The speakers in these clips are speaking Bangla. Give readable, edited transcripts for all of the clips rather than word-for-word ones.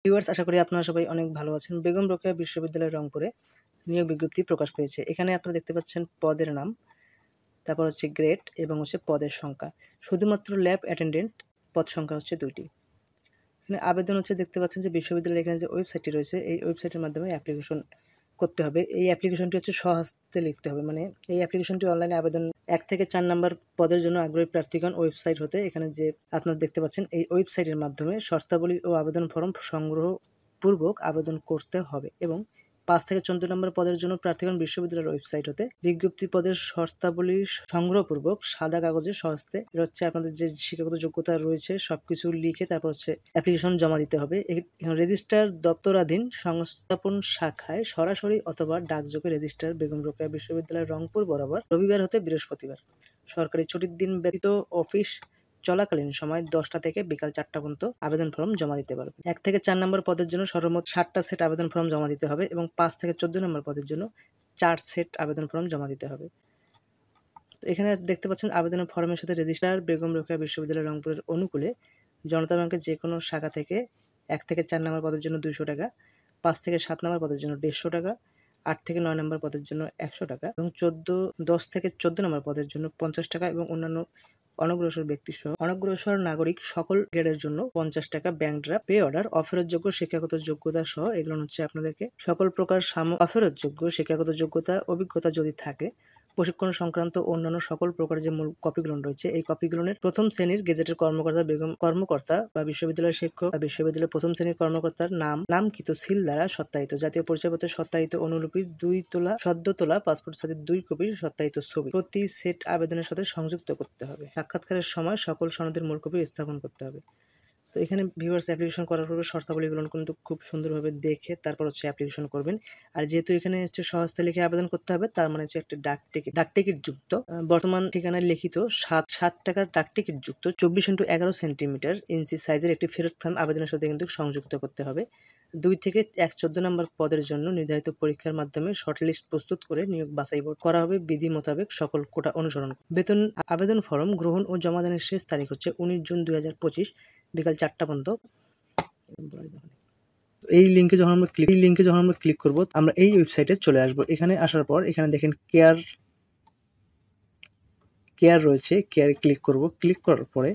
ভিউয়ার্স, আশা করি আপনারা সবাই অনেক ভালো আছেন। বেগম রোকেয়া বিশ্ববিদ্যালয় রংপুরে নিয়োগ বিজ্ঞপ্তি প্রকাশ পেয়েছে। এখানে আপনারা দেখতে পাচ্ছেন পদের নাম, তারপর হচ্ছে গ্রেড এবং হচ্ছে পদের সংখ্যা। শুধুমাত্র ল্যাব অ্যাটেন্ডেন্ট পদ সংখ্যা হচ্ছে ২টি। এখানে আবেদন হচ্ছে দেখতে পাচ্ছেন যে বিশ্ববিদ্যালয়ের এখানে যে ওয়েবসাইটটি রয়েছে, এই ওয়েবসাইটের মাধ্যমে অ্যাপ্লিকেশন করতে হবে। এই অ্যাপ্লিকেশনটি হচ্ছে স্বহস্তে লিখতে হবে, মানে এই অ্যাপ্লিকেশনটি অনলাইনে আবেদন ১ থেকে ৪ নাম্বার পদের জন্য আগ্রহী প্রার্থীগণ ওয়েবসাইট হতে এখানে যে আপনারা দেখতে পাচ্ছেন এই ওয়েবসাইটের মাধ্যমে শর্তাবলী ও আবেদন ফর্ম সংগ্রহপূর্বক আবেদন করতে হবে এবং ৫ থেকে ১৪ নম্বর পদের জন্য প্রার্থীগণ বিশ্ববিদ্যালয়ের ওয়েবসাইট হতে বিজ্ঞপ্তি পদের শর্তাবলী সংগ্রহপূর্বক সাদা কাগজে স্বহস্তে এটা হচ্ছে আপনাদের যে শিক্ষাগত যোগ্যতা রয়েছে সবকিছু লিখে তারপর হচ্ছে অ্যাপ্লিকেশন জমা দিতে হবে। রেজিস্ট্রার দপ্তরাধীন সংস্থাপন শাখায় সরাসরি অথবা ডাকযোগে রেজিস্ট্রার বেগম রোকেয়া বিশ্ববিদ্যালয় রংপুর বরাবর রবিবার হতে বৃহস্পতিবার সরকারি ছুটির দিন ব্যতীত অফিস চলাকালীন সময় ১০টা থেকে বিকাল ৪টা পর্যন্ত আবেদন ফর্ম জমা দিতে পারবে। ১ থেকে ৪ নম্বর পদের জন্য সর্বমোট ৬০টা সেট আবেদন ফর্ম জমা দিতে হবে এবং ৫ থেকে ১৪ নম্বর পদের জন্য ৪ সেট আবেদন ফর্ম জমা দিতে হবে। তো এখানে দেখতে পাচ্ছেন আবেদনের ফর্মের সাথে রেজিস্ট্রার বেগম রোকেয়া বিশ্ববিদ্যালয় রংপুরের অনুকূলে জনতা ব্যাংকের যে কোনো শাখা থেকে ১ থেকে ৪ নম্বর পদের জন্য ২০০ টাকা, ৫ থেকে ৭ নম্বর পদের জন্য ১৫০ টাকা, ৮ থেকে ৯ নম্বর পদের জন্য ১০০ টাকা এবং ১০ থেকে ১৪ নম্বর পদের জন্য ৫০ টাকা এবং অন্যান্য অনগ্রসর নাগরিক সকল গ্রেডের জন্য ৫০ টাকা ব্যাংক ড্রাফট, পে অর্ডার, অফেরতযোগ্য শিক্ষাগত যোগ্যতা সহ এগুলো হচ্ছে আপনাদেরকে সকল প্রকার অফেরতযোগ্য শিক্ষাগত যোগ্যতা অভিজ্ঞতা যদি থাকে, প্রশিক্ষণ সংক্রান্ত অন্যান্য সকল প্রকার যে মূল কপিগুলো রয়েছে এই কপিগুলোর প্রথম শ্রেণীর গেজেটের কর্মকর্তা বা বিশ্ববিদ্যালয়ের শিক্ষক বা বিশ্ববিদ্যালয়ের প্রথম শ্রেণীর কর্মকর্তার নামকৃত সিল দ্বারা সত্যায়িত জাতীয় পরিচয়পত্রের সত্যায়িত অনুলিপি ২ তোলা সদ্য তোলা পাসপোর্ট সাইজের ২ কপি সত্যায়িত ছবি প্রতি সেট আবেদনের সাথে সংযুক্ত করতে হবে। সাক্ষাৎকারের সময় সকল সনদের মূল কপি স্থাপন করতে হবে। তো এখানে ভিউয়ার্স অ্যাপ্লিকেশন করার পূর্বে শর্তাবলীগুলো কিন্তু খুব সুন্দরভাবে দেখে তারপর হচ্ছে অ্যাপ্লিকেশন করবেন। আর যেহেতু এখানে হচ্ছে স্বহস্তে লিখে আবেদন করতে হবে, তার মানে হচ্ছে একটা ডাক টিকিট যুক্ত বর্তমান ঠিকানায় লিখিত ৬০ টাকার ডাক টিকিট যুক্ত ২৪x১১ সেন্টিমিটার ইঞ্চি সাইজের একটি ফেরত খাম আবেদনের সাথে কিন্তু সংযুক্ত করতে হবে। ২ থেকে ১১৪ নম্বর পদের জন্য নির্ধারিত পরীক্ষার মাধ্যমে শর্টলিস্ট প্রস্তুত করে নিয়োগ বাছাই করা হবে বিধি মোতাবেক সকল কোটা অনুসরণ। বেতন আবেদন ফর্ম গ্রহণ ও জমাদানের শেষ তারিখ হচ্ছে ১৯ জুন ২০২৫ বিকাল ৪টা পর্যন্ত। এই লিঙ্কে যখন আমরা ক্লিক করব আমরা এই ওয়েবসাইটে চলে আসব। এখানে আসার পর এখানে দেখেন কেয়ার রয়েছে, কেয়ারে ক্লিক করব। ক্লিক করার পরে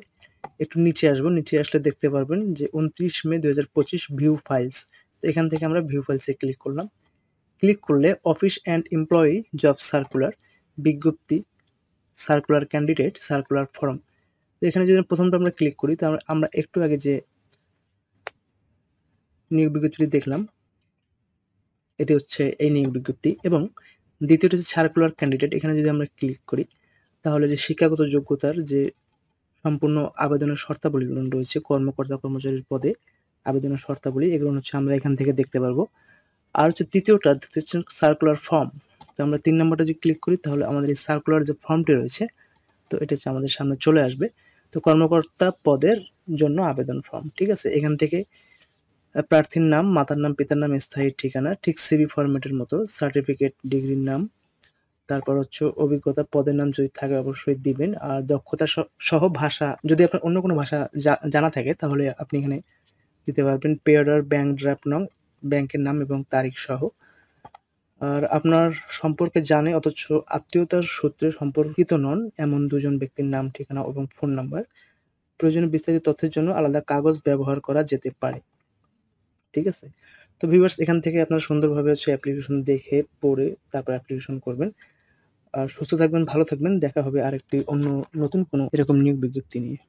একটু নিচে আসবো, নিচে আসলে দেখতে পারবেন যে ২৯ মে ২০২৫ ভিউ ফাইলস। তো এখান থেকে আমরা ভিউ ফাইলসে ক্লিক করলাম। ক্লিক করলে office and employee job circular, বিজ্ঞপ্তি, সার্কুলার ক্যান্ডিডেট, সার্কুলার ফর্ম। তো এখানে যদি প্রথমটা আমরা ক্লিক করি তাহলে আমরা একটু আগে যে নিয়োগ বিজ্ঞপ্তিটি দেখলাম এটি হচ্ছে এই নিয়োগ বিজ্ঞপ্তি এবং দ্বিতীয়টি হচ্ছে সার্কুলার ক্যান্ডিডেট। এখানে যদি আমরা ক্লিক করি তাহলে যে শিক্ষাগত যোগ্যতার যে সম্পূর্ণ আবেদনের শর্তাবলীগুলো রয়েছে কর্মকর্তা কর্মচারীর পদে আবেদনের শর্তাবলী এগুলো হচ্ছে আমরা এখান থেকে দেখতে পারবো। আর হচ্ছে তৃতীয়টা দেখতে হচ্ছে সার্কুলার ফর্ম। তো আমরা ৩ নম্বরটা যদি ক্লিক করি তাহলে আমাদের এই সার্কুলার যে ফর্মটি রয়েছে তো এটা হচ্ছে আমাদের সামনে চলে আসবে। তো কর্মকর্তা পদের জন্য আবেদন ফর্ম, ঠিক আছে। এখান থেকে প্রার্থীর নাম, মাতার নাম, পিতার নাম, স্থায়ী ঠিকানা, ঠিক সিভি ফরম্যাটের মতো, সার্টিফিকেট, ডিগ্রির নাম, তারপর হচ্ছে অভিজ্ঞতা, পদের নাম যদি থাকে অবশ্যই দিবেন। আর দক্ষতা সহ ভাষা যদি আপনার অন্য কোনো ভাষা জানা থাকে তাহলে আপনি এখানে দিতে পারবেন। পে অর্ডার, ব্যাংক ড্রাফট নং, ব্যাংকের নাম এবং তারিখ সহ। আর আপনার সম্পর্কে জানে অথচ আত্মীয়তার সূত্রে সম্পর্কিত নন এমন ২ জন ব্যক্তির নাম, ঠিকানা এবং ফোন নাম্বার। প্রয়োজনীয় বিস্তারিত তথ্যের জন্য আলাদা কাগজ ব্যবহার করা যেতে পারে, ঠিক আছে। তো ভিউয়ার্স এখান থেকে আপনারা সুন্দরভাবে হচ্ছে অ্যাপ্লিকেশন দেখে পড়ে তারপর অ্যাপ্লিকেশন করবেন। আর সুস্থ থাকবেন, ভালো থাকবেন। দেখা হবে আরেকটি নতুন কোনো এরকম নিয়োগ বিজ্ঞপ্তি নিয়ে।